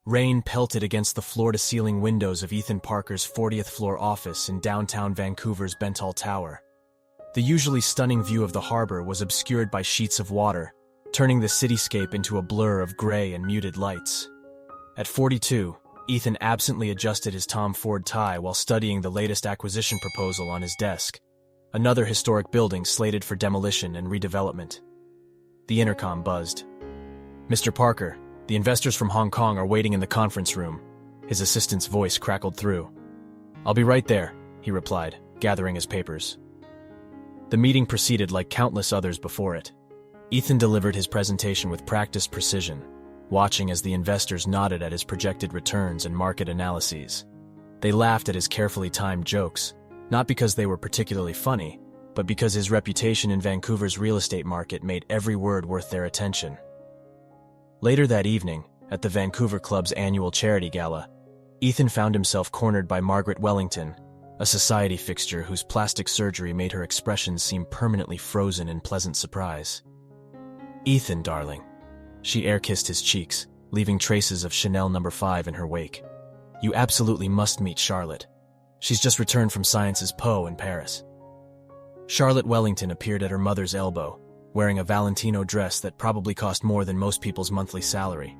Rain pelted against the floor-to-ceiling windows of Ethan Parker's 40th floor office in downtown Vancouver's Bentall Tower. The usually stunning view of the harbor was obscured by sheets of water, turning the cityscape into a blur of gray and muted lights. At 42, Ethan absently adjusted his Tom Ford tie while studying the latest acquisition proposal on his desk, another historic building slated for demolition and redevelopment. The intercom buzzed. "Mr. Parker, the investors from Hong Kong are waiting in the conference room." His assistant's voice crackled through. "I'll be right there," he replied, gathering his papers. The meeting proceeded like countless others before it. Ethan delivered his presentation with practiced precision, watching as the investors nodded at his projected returns and market analyses. They laughed at his carefully timed jokes, not because they were particularly funny, but because his reputation in Vancouver's real estate market made every word worth their attention. Later that evening, at the Vancouver Club's annual charity gala, Ethan found himself cornered by Margaret Wellington, a society fixture whose plastic surgery made her expressions seem permanently frozen in pleasant surprise. "Ethan, darling." She air-kissed his cheeks, leaving traces of Chanel No. 5 in her wake. "You absolutely must meet Charlotte. She's just returned from Sciences Po in Paris." Charlotte Wellington appeared at her mother's elbow, wearing a Valentino dress that probably cost more than most people's monthly salary.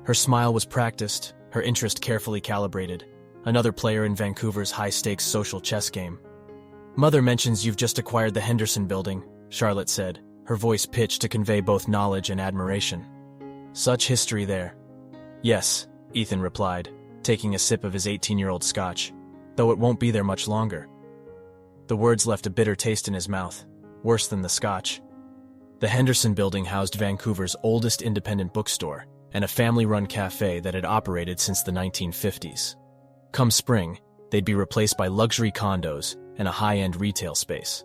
Her smile was practiced, her interest carefully calibrated, another player in Vancouver's high-stakes social chess game. "Mother mentions you've just acquired the Henderson building," Charlotte said, her voice pitched to convey both knowledge and admiration. "Such history there." "Yes," Ethan replied, taking a sip of his 18-year-old scotch, "though it won't be there much longer." The words left a bitter taste in his mouth, worse than the scotch. The Henderson building housed Vancouver's oldest independent bookstore and a family-run cafe that had operated since the 1950s. Come spring, they'd be replaced by luxury condos and a high-end retail space.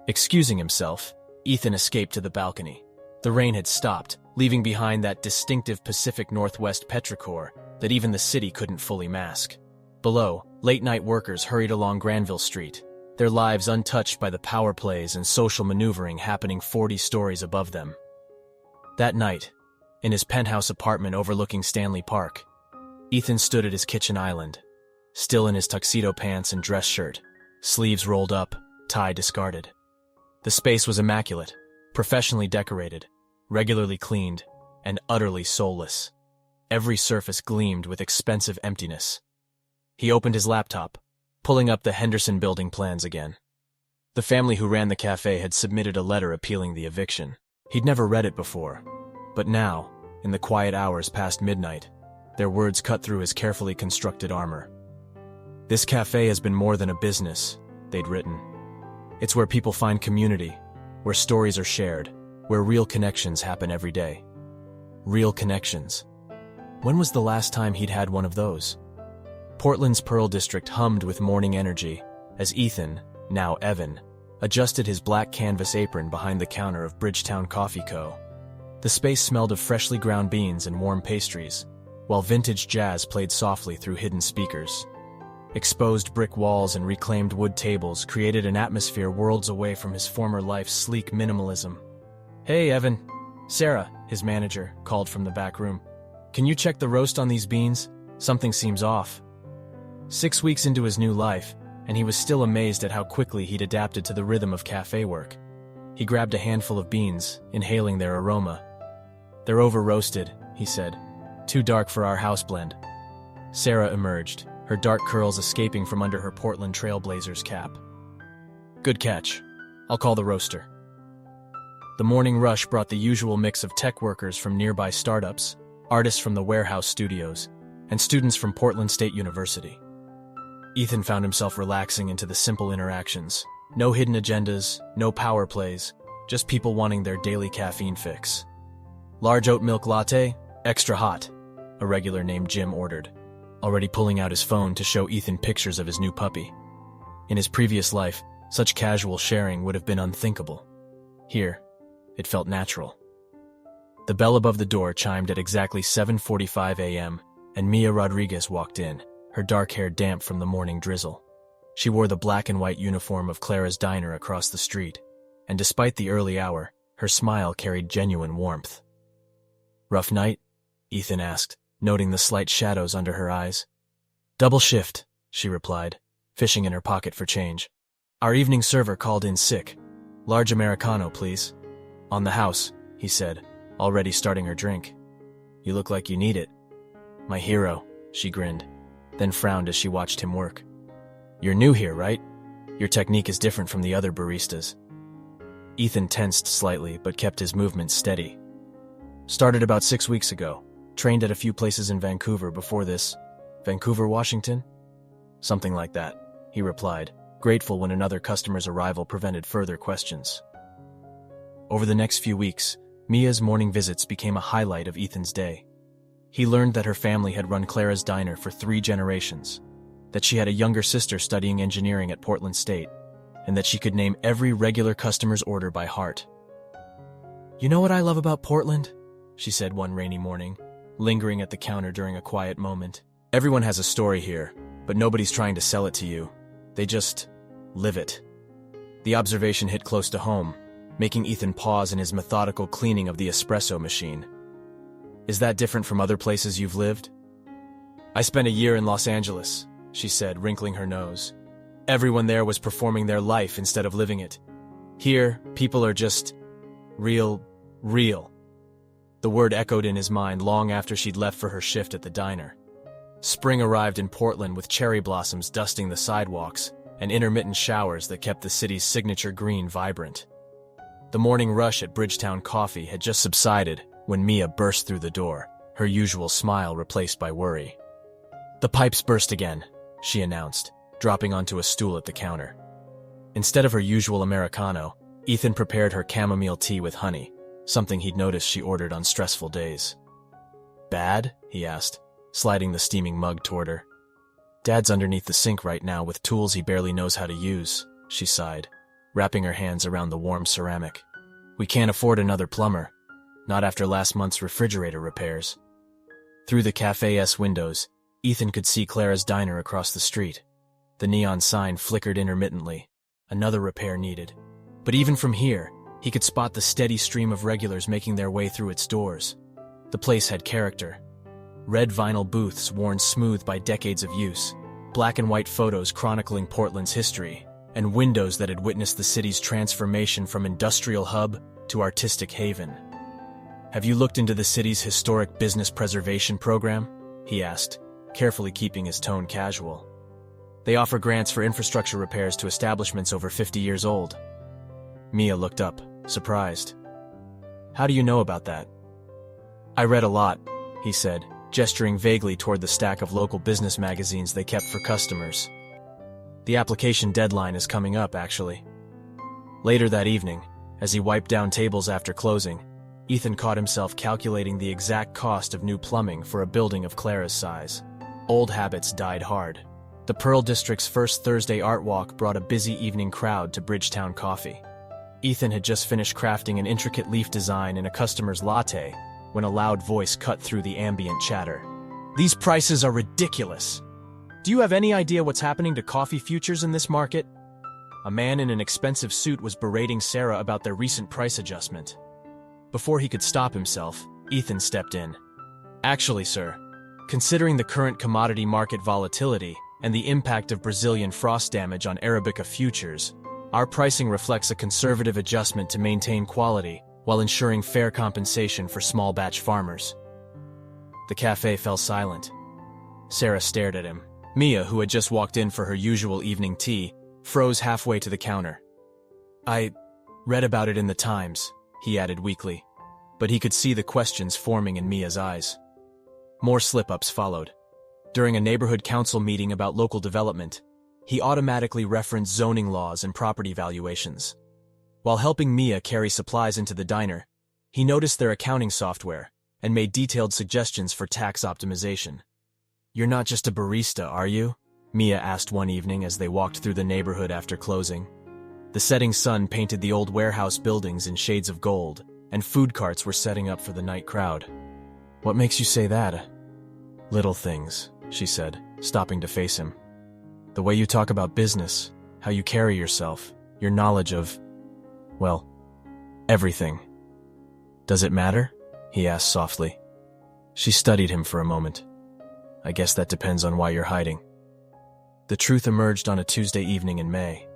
Excusing himself, Ethan escaped to the balcony. The rain had stopped, leaving behind that distinctive Pacific Northwest petrichor that even the city couldn't fully mask. Below, late-night workers hurried along Granville Street, their lives untouched by the power plays and social maneuvering happening 40 stories above them. That night, in his penthouse apartment overlooking Stanley Park, Ethan stood at his kitchen island, still in his tuxedo pants and dress shirt, sleeves rolled up, tie discarded. The space was immaculate, professionally decorated, regularly cleaned, and utterly soulless. Every surface gleamed with expensive emptiness. He opened his laptop, pulling up the Henderson building plans again. The family who ran the cafe had submitted a letter appealing the eviction. He'd never read it before, but now, in the quiet hours past midnight, their words cut through his carefully constructed armor. "This cafe has been more than a business," they'd written. "It's where people find community, where stories are shared, where real connections happen every day." Real connections. When was the last time he'd had one of those? Portland's Pearl District hummed with morning energy as Ethan, now Evan, adjusted his black canvas apron behind the counter of Bridgetown Coffee Co. The space smelled of freshly ground beans and warm pastries, while vintage jazz played softly through hidden speakers. Exposed brick walls and reclaimed wood tables created an atmosphere worlds away from his former life's sleek minimalism. "Hey, Evan." Sarah, his manager, called from the back room. "Can you check the roast on these beans? Something seems off." 6 weeks into his new life, and he was still amazed at how quickly he'd adapted to the rhythm of cafe work. He grabbed a handful of beans, inhaling their aroma. "They're over-roasted," he said. "Too dark for our house blend." Sarah emerged, her dark curls escaping from under her Portland Trailblazers cap. "Good catch. I'll call the roaster." The morning rush brought the usual mix of tech workers from nearby startups, artists from the warehouse studios, and students from Portland State University. Ethan found himself relaxing into the simple interactions. No hidden agendas, no power plays, just people wanting their daily caffeine fix. "Large oat milk latte, extra hot," a regular named Jim ordered, already pulling out his phone to show Ethan pictures of his new puppy. In his previous life, such casual sharing would have been unthinkable. Here, it felt natural. The bell above the door chimed at exactly 7:45 a.m., and Mia Rodriguez walked in, her dark hair damp from the morning drizzle. She wore the black and white uniform of Clara's diner across the street, and despite the early hour, her smile carried genuine warmth. "Rough night?" Ethan asked, noting the slight shadows under her eyes. "Double shift," she replied, fishing in her pocket for change. "Our evening server called in sick. Large Americano, please." "On the house," he said, already starting her drink. "You look like you need it." "My hero," she grinned, then frowned as she watched him work. "You're new here, right? Your technique is different from the other baristas." Ethan tensed slightly, but kept his movements steady. "Started about 6 weeks ago. Trained at a few places in Vancouver before this. Vancouver, Washington?" "Something like that," he replied, grateful when another customer's arrival prevented further questions. Over the next few weeks, Mia's morning visits became a highlight of Ethan's day. He learned that her family had run Clara's Diner for 3 generations, that she had a younger sister studying engineering at Portland State, and that she could name every regular customer's order by heart. "You know what I love about Portland?" she said one rainy morning, lingering at the counter during a quiet moment. "Everyone has a story here, but nobody's trying to sell it to you. They just live it." The observation hit close to home, making Ethan pause in his methodical cleaning of the espresso machine. "Is that different from other places you've lived?" "I spent a year in Los Angeles," she said, wrinkling her nose. "Everyone there was performing their life instead of living it. Here, people are just real. The word echoed in his mind long after she'd left for her shift at the diner. Spring arrived in Portland with cherry blossoms dusting the sidewalks and intermittent showers that kept the city's signature green vibrant. The morning rush at Bridgetown Coffee had just subsided when Mia burst through the door, her usual smile replaced by worry. "The pipes burst again," she announced, dropping onto a stool at the counter. Instead of her usual Americano, Ethan prepared her chamomile tea with honey, something he'd noticed she ordered on stressful days. "Bad?" he asked, sliding the steaming mug toward her. "Dad's underneath the sink right now with tools he barely knows how to use," she sighed, wrapping her hands around the warm ceramic. "We can't afford another plumber, not after last month's refrigerator repairs." Through the cafe's windows, Ethan could see Clara's Diner across the street. The neon sign flickered intermittently. Another repair needed. But even from here, he could spot the steady stream of regulars making their way through its doors. The place had character. Red vinyl booths worn smooth by decades of use, black and white photos chronicling Portland's history, and windows that had witnessed the city's transformation from industrial hub to artistic haven. "Have you looked into the city's historic business preservation program?" he asked, carefully keeping his tone casual. "They offer grants for infrastructure repairs to establishments over 50 years old." Mia looked up, surprised. "How do you know about that?" "I read a lot," he said, gesturing vaguely toward the stack of local business magazines they kept for customers. "The application deadline is coming up, actually." Later that evening, as he wiped down tables after closing, Ethan caught himself calculating the exact cost of new plumbing for a building of Clara's size. Old habits died hard. The Pearl District's first Thursday art walk brought a busy evening crowd to Bridgetown Coffee. Ethan had just finished crafting an intricate leaf design in a customer's latte when a loud voice cut through the ambient chatter. "These prices are ridiculous. Do you have any idea what's happening to coffee futures in this market?" A man in an expensive suit was berating Sarah about their recent price adjustment. Before he could stop himself, Ethan stepped in. "Actually, sir, considering the current commodity market volatility and the impact of Brazilian frost damage on Arabica futures, our pricing reflects a conservative adjustment to maintain quality while ensuring fair compensation for small batch farmers." The cafe fell silent. Sarah stared at him. Mia, who had just walked in for her usual evening tea, froze halfway to the counter. "I read about it in the Times," he added weakly, but he could see the questions forming in Mia's eyes. More slip-ups followed. During a neighborhood council meeting about local development, he automatically referenced zoning laws and property valuations. While helping Mia carry supplies into the diner, he noticed their accounting software and made detailed suggestions for tax optimization. "You're not just a barista, are you?" Mia asked one evening as they walked through the neighborhood after closing. The setting sun painted the old warehouse buildings in shades of gold, and food carts were setting up for the night crowd. "What makes you say that?" "Little things," she said, stopping to face him. "The way you talk about business, how you carry yourself, your knowledge of, well, everything." "Does it matter?" he asked softly. She studied him for a moment. I guess that depends on why you're hiding. The truth emerged on a Tuesday evening in May.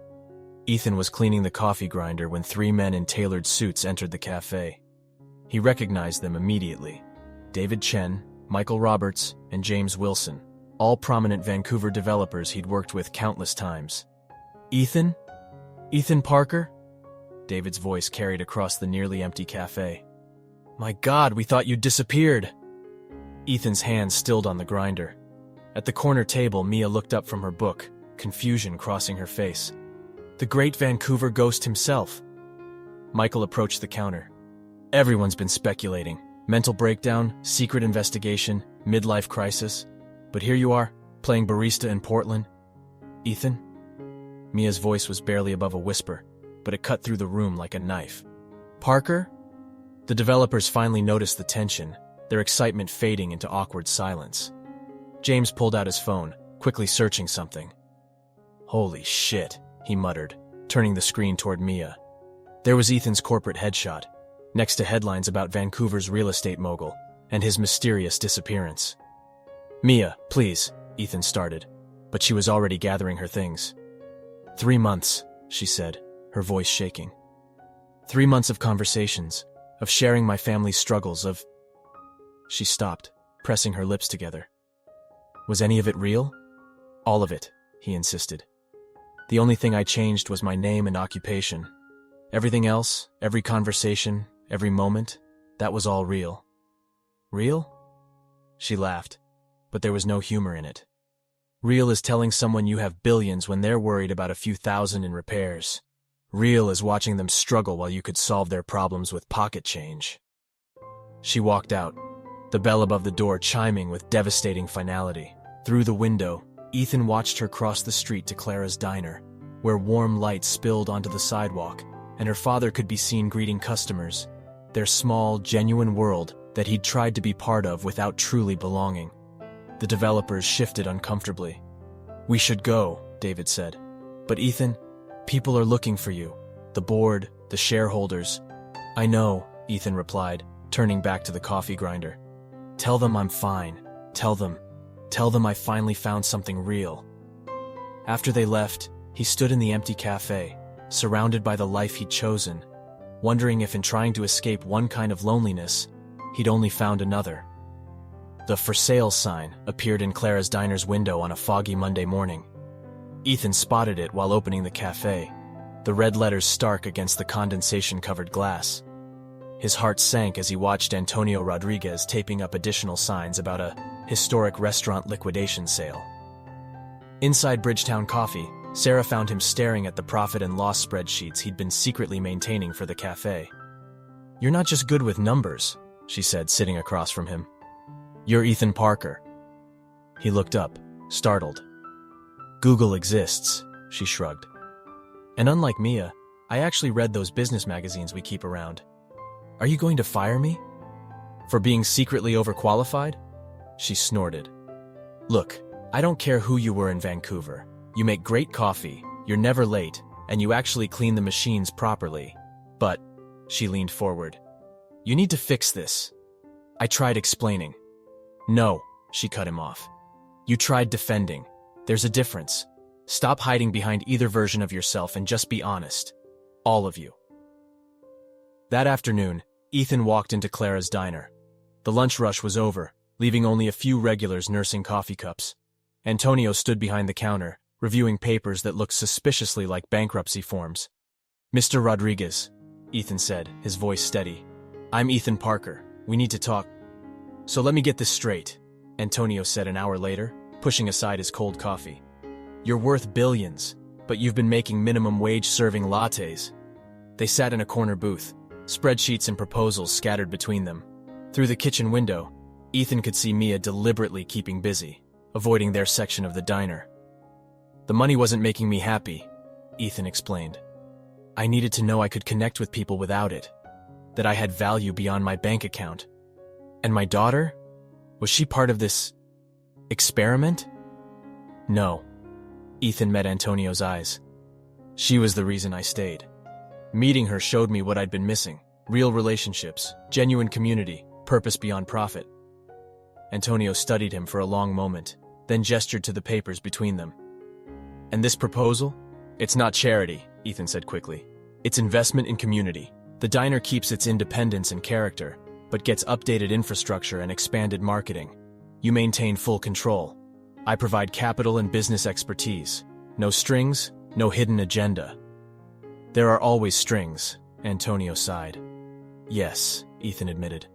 Ethan was cleaning the coffee grinder when 3 men in tailored suits entered the cafe. He recognized them immediately. David Chen, Michael Roberts, and James Wilson, all prominent Vancouver developers he'd worked with countless times. Ethan? Ethan Parker? David's voice carried across the nearly empty cafe. My God, we thought you'd disappeared. Ethan's hands stilled on the grinder. At the corner table, Mia looked up from her book, confusion crossing her face. The great Vancouver ghost himself. Michael approached the counter. Everyone's been speculating. Mental breakdown, secret investigation, midlife crisis. But here you are, playing barista in Portland. Ethan? Mia's voice was barely above a whisper, but it cut through the room like a knife. Parker? The developers finally noticed the tension, their excitement fading into awkward silence. James pulled out his phone, quickly searching something. Holy shit, he muttered, turning the screen toward Mia. There was Ethan's corporate headshot, next to headlines about Vancouver's real estate mogul and his mysterious disappearance. Mia, please, Ethan started, but she was already gathering her things. 3 months, she said, her voice shaking. 3 months of conversations, of sharing my family's struggles, of... She stopped, pressing her lips together. Was any of it real? All of it, he insisted. The only thing I changed was my name and occupation. Everything else, every conversation, every moment, that was all real. Real? She laughed, but there was no humor in it. Real is telling someone you have billions when they're worried about a few thousand in repairs. Real is watching them struggle while you could solve their problems with pocket change. She walked out, the bell above the door chiming with devastating finality. Through the window, Ethan watched her cross the street to Clara's diner, where warm light spilled onto the sidewalk, and her father could be seen greeting customers, their small, genuine world that he'd tried to be part of without truly belonging. The developers shifted uncomfortably. We should go, David said. But Ethan, people are looking for you. The board, the shareholders. I know, Ethan replied, turning back to the coffee grinder. Tell them I'm fine. Tell them I finally found something real. After they left, he stood in the empty cafe, surrounded by the life he'd chosen, wondering if in trying to escape one kind of loneliness, he'd only found another. The for sale sign appeared in Clara's diner's window on a foggy Monday morning. Ethan spotted it while opening the cafe, the red letters stark against the condensation-covered glass. His heart sank as he watched Antonio Rodriguez taping up additional signs about a historic restaurant liquidation sale. Inside Bridgetown Coffee, Sarah found him staring at the profit and loss spreadsheets he'd been secretly maintaining for the cafe. You're not just good with numbers, she said, sitting across from him. You're Ethan Parker. He looked up, startled. Google exists, she shrugged. And unlike Mia, I actually read those business magazines we keep around. Are you going to fire me? For being secretly overqualified? She snorted. Look, I don't care who you were in Vancouver. You make great coffee, you're never late, and you actually clean the machines properly. But, she leaned forward, you need to fix this. I tried explaining. No, she cut him off. You tried defending. There's a difference. Stop hiding behind either version of yourself and just be honest. All of you. That afternoon, Ethan walked into Clara's diner. The lunch rush was over, leaving only a few regulars nursing coffee cups. Antonio stood behind the counter, reviewing papers that looked suspiciously like bankruptcy forms. Mr. Rodriguez, Ethan said, his voice steady. I'm Ethan Parker. We need to talk. So let me get this straight, Antonio said an hour later, pushing aside his cold coffee. You're worth billions, but you've been making minimum wage serving lattes. They sat in a corner booth, spreadsheets and proposals scattered between them. Through the kitchen window, Ethan could see Mia deliberately keeping busy, avoiding their section of the diner. The money wasn't making me happy, Ethan explained. I needed to know I could connect with people without it, that I had value beyond my bank account. And my daughter? Was she part of this experiment? No. Ethan met Antonio's eyes. She was the reason I stayed. Meeting her showed me what I'd been missing. Real relationships, genuine community, purpose beyond profit. Antonio studied him for a long moment, then gestured to the papers between them. And this proposal? It's not charity, Ethan said quickly. It's investment in community. The diner keeps its independence and character, but gets updated infrastructure and expanded marketing. You maintain full control. I provide capital and business expertise. No strings, no hidden agenda. There are always strings, Antonio sighed. Yes, Ethan admitted.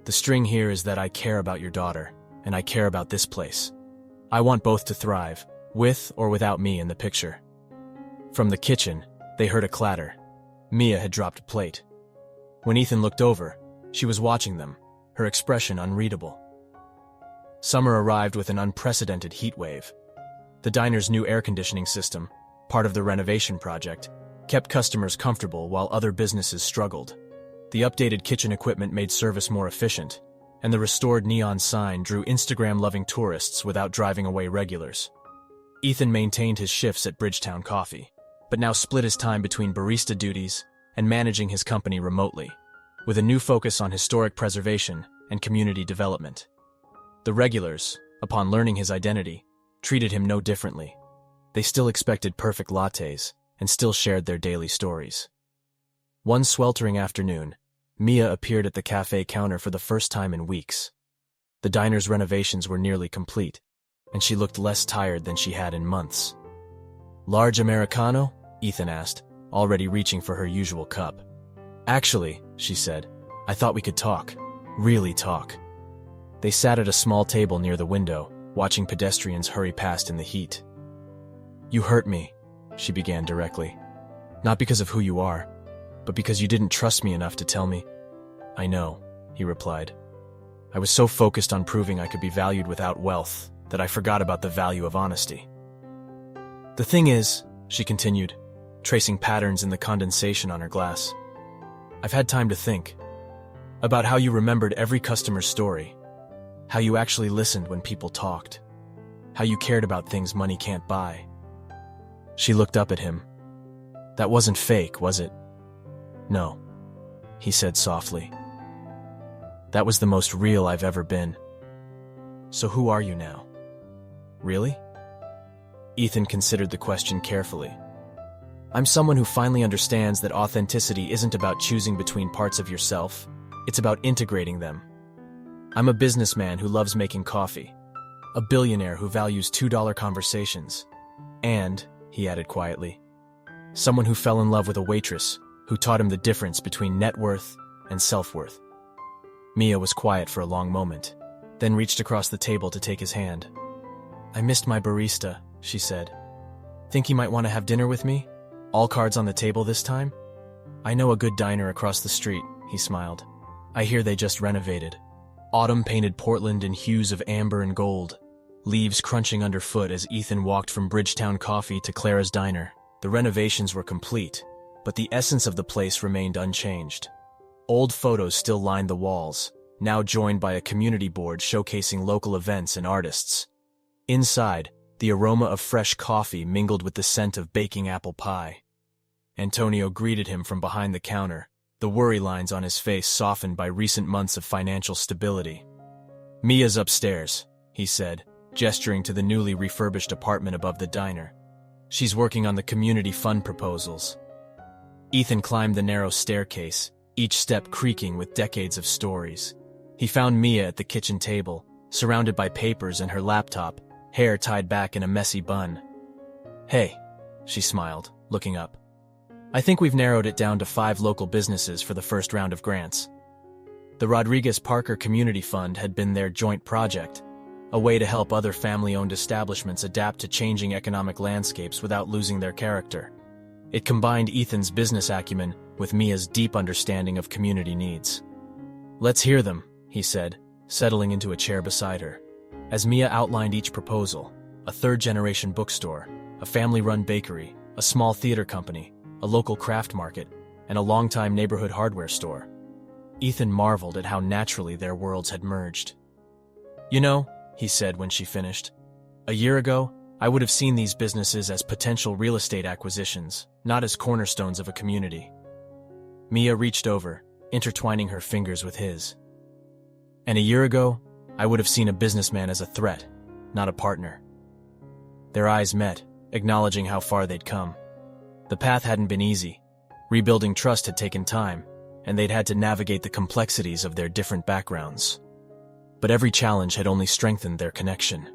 The string here is that I care about your daughter, and I care about this place. I want both to thrive, with or without me in the picture. From the kitchen, they heard a clatter. Mia had dropped a plate. When Ethan looked over, she was watching them, her expression unreadable. Summer arrived with an unprecedented heat wave. The diner's new air conditioning system, part of the renovation project, kept customers comfortable while other businesses struggled. The updated kitchen equipment made service more efficient, and the restored neon sign drew Instagram-loving tourists without driving away regulars. Ethan maintained his shifts at Bridgetown Coffee, but now split his time between barista duties and managing his company remotely, with a new focus on historic preservation and community development. The regulars, upon learning his identity, treated him no differently. They still expected perfect lattes and still shared their daily stories. One sweltering afternoon, Mia appeared at the cafe counter for the first time in weeks. The diner's renovations were nearly complete, and she looked less tired than she had in months. Large Americano? Ethan asked, already reaching for her usual cup. Actually, she said, I thought we could talk. Really talk. They sat at a small table near the window, watching pedestrians hurry past in the heat. You hurt me, she began directly. Not because of who you are, but because you didn't trust me enough to tell me. I know, he replied. I was so focused on proving I could be valued without wealth that I forgot about the value of honesty. The thing is, she continued, tracing patterns in the condensation on her glass, I've had time to think about how you remembered every customer's story, how you actually listened when people talked, how you cared about things money can't buy. She looked up at him. That wasn't fake, was it? No, he said softly. That was the most real I've ever been. So who are you now? Really? Ethan considered the question carefully. I'm someone who finally understands that authenticity isn't about choosing between parts of yourself, it's about integrating them. I'm a businessman who loves making coffee, a billionaire who values $2 conversations, and, he added quietly, someone who fell in love with a waitress who taught him the difference between net worth and self-worth. Mia was quiet for a long moment, then reached across the table to take his hand. I missed my barista, she said. Think he might want to have dinner with me? All cards on the table this time? I know a good diner across the street, he smiled. I hear they just renovated. Autumn painted Portland in hues of amber and gold, leaves crunching underfoot as Ethan walked from Bridgetown Coffee to Clara's Diner. The renovations were complete, but the essence of the place remained unchanged. Old photos still lined the walls, now joined by a community board showcasing local events and artists. Inside, the aroma of fresh coffee mingled with the scent of baking apple pie. Antonio greeted him from behind the counter, the worry lines on his face softened by recent months of financial stability. Mia's upstairs, he said, gesturing to the newly refurbished apartment above the diner. She's working on the community fund proposals. Ethan climbed the narrow staircase, each step creaking with decades of stories. He found Mia at the kitchen table, surrounded by papers and her laptop, hair tied back in a messy bun. Hey, she smiled, looking up. I think we've narrowed it down to 5 local businesses for the first round of grants. The Rodriguez-Parker Community Fund had been their joint project, a way to help other family-owned establishments adapt to changing economic landscapes without losing their character. It combined Ethan's business acumen with Mia's deep understanding of community needs. Let's hear them, he said, settling into a chair beside her. As Mia outlined each proposal, a third-generation bookstore, a family-run bakery, a small theater company, a local craft market, and a longtime neighborhood hardware store. Ethan marveled at how naturally their worlds had merged. You know, he said when she finished, a year ago, I would have seen these businesses as potential real estate acquisitions, not as cornerstones of a community. Mia reached over, intertwining her fingers with his. And a year ago, I would have seen a businessman as a threat, not a partner. Their eyes met, acknowledging how far they'd come. The path hadn't been easy. Rebuilding trust had taken time, and they'd had to navigate the complexities of their different backgrounds. But every challenge had only strengthened their connection.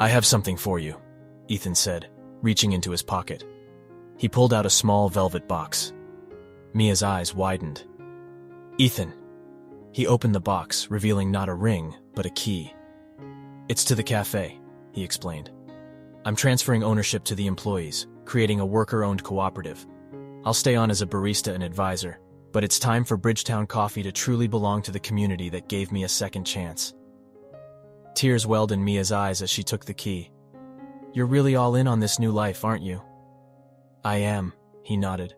"I have something for you," Ethan said, reaching into his pocket. He pulled out a small velvet box. Mia's eyes widened. "Ethan." He opened the box, revealing not a ring, but a key. "It's to the cafe," he explained. "I'm transferring ownership to the employees, creating a worker-owned cooperative. I'll stay on as a barista and advisor, but it's time for Bridgetown Coffee to truly belong to the community that gave me a second chance." Tears welled in Mia's eyes as she took the key. "You're really all in on this new life, aren't you?" "I am," he nodded.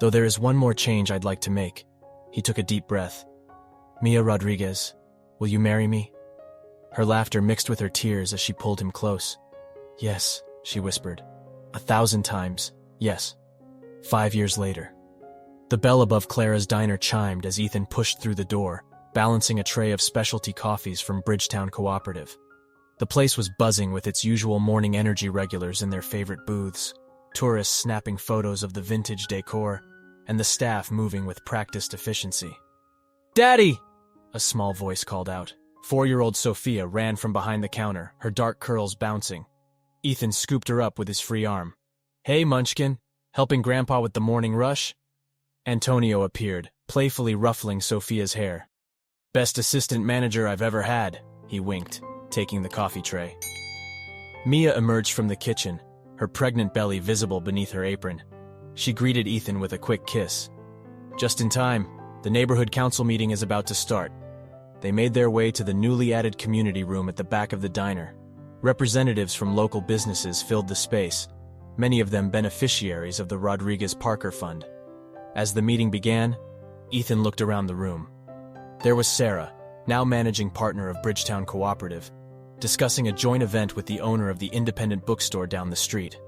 "Though there is one more change I'd like to make." He took a deep breath. "Mia Rodriguez, will you marry me?" Her laughter mixed with her tears as she pulled him close. "Yes," she whispered. 1,000 times, yes. 5 years later. The bell above Clara's diner chimed as Ethan pushed through the door, balancing a tray of specialty coffees from Bridgetown Cooperative. The place was buzzing with its usual morning energy regulars in their favorite booths, tourists snapping photos of the vintage decor, and the staff moving with practiced efficiency. "Daddy!" a small voice called out. 4-year-old Sophia ran from behind the counter, her dark curls bouncing. Ethan scooped her up with his free arm. "Hey, Munchkin, helping Grandpa with the morning rush?" Antonio appeared, playfully ruffling Sophia's hair. "Best assistant manager I've ever had," he winked, taking the coffee tray. Mia emerged from the kitchen, her pregnant belly visible beneath her apron. She greeted Ethan with a quick kiss. "Just in time, the neighborhood council meeting is about to start." They made their way to the newly added community room at the back of the diner. Representatives from local businesses filled the space, many of them beneficiaries of the Rodriguez-Parker Fund. As the meeting began, Ethan looked around the room. There was Sarah, now managing partner of Bridgetown Cooperative, discussing a joint event with the owner of the independent bookstore down the street.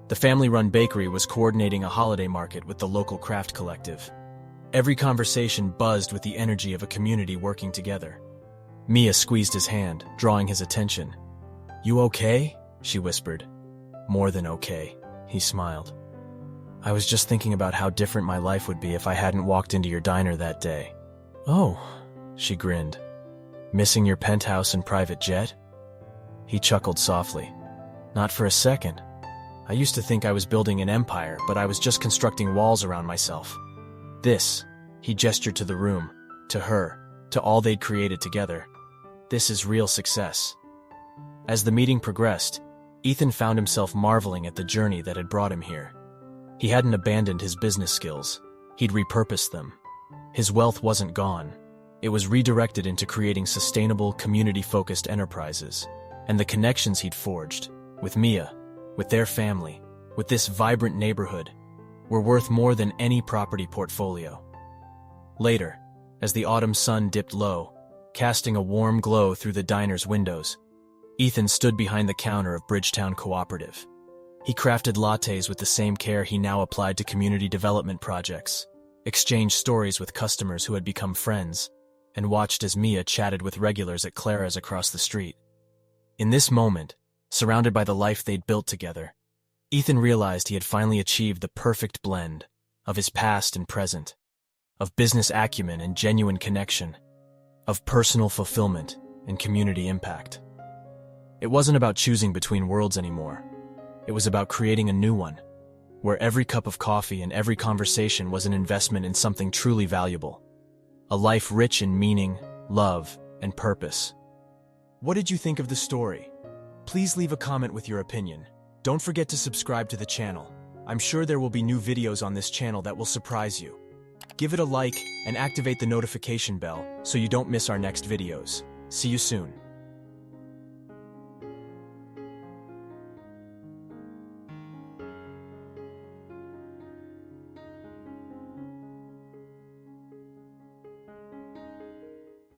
The family-run bakery was coordinating a holiday market with the local craft collective. Every conversation buzzed with the energy of a community working together. Mia squeezed his hand, drawing his attention. "You okay?" she whispered. "More than okay," he smiled. "I was just thinking about how different my life would be if I hadn't walked into your diner that day." "Oh," she grinned. "Missing your penthouse and private jet?" He chuckled softly. "Not for a second. I used to think I was building an empire, but I was just constructing walls around myself. This," he gestured to the room, to her, to all they'd created together. "This is real success." As the meeting progressed, Ethan found himself marveling at the journey that had brought him here. He hadn't abandoned his business skills. He'd repurposed them. His wealth wasn't gone. It was redirected into creating sustainable, community-focused enterprises. And the connections he'd forged, with Mia, with their family, with this vibrant neighborhood, were worth more than any property portfolio. Later, as the autumn sun dipped low, casting a warm glow through the diner's windows, Ethan stood behind the counter of Bridgetown Cooperative. He crafted lattes with the same care he now applied to community development projects, exchanged stories with customers who had become friends, and watched as Mia chatted with regulars at Clara's across the street. In this moment, surrounded by the life they'd built together, Ethan realized he had finally achieved the perfect blend of his past and present, of business acumen and genuine connection, of personal fulfillment and community impact. It wasn't about choosing between worlds anymore. It was about creating a new one, where every cup of coffee and every conversation was an investment in something truly valuable, a life rich in meaning, love, and purpose. What did you think of the story? Please leave a comment with your opinion. Don't forget to subscribe to the channel. I'm sure there will be new videos on this channel that will surprise you. Give it a like and activate the notification bell so you don't miss our next videos. See you soon.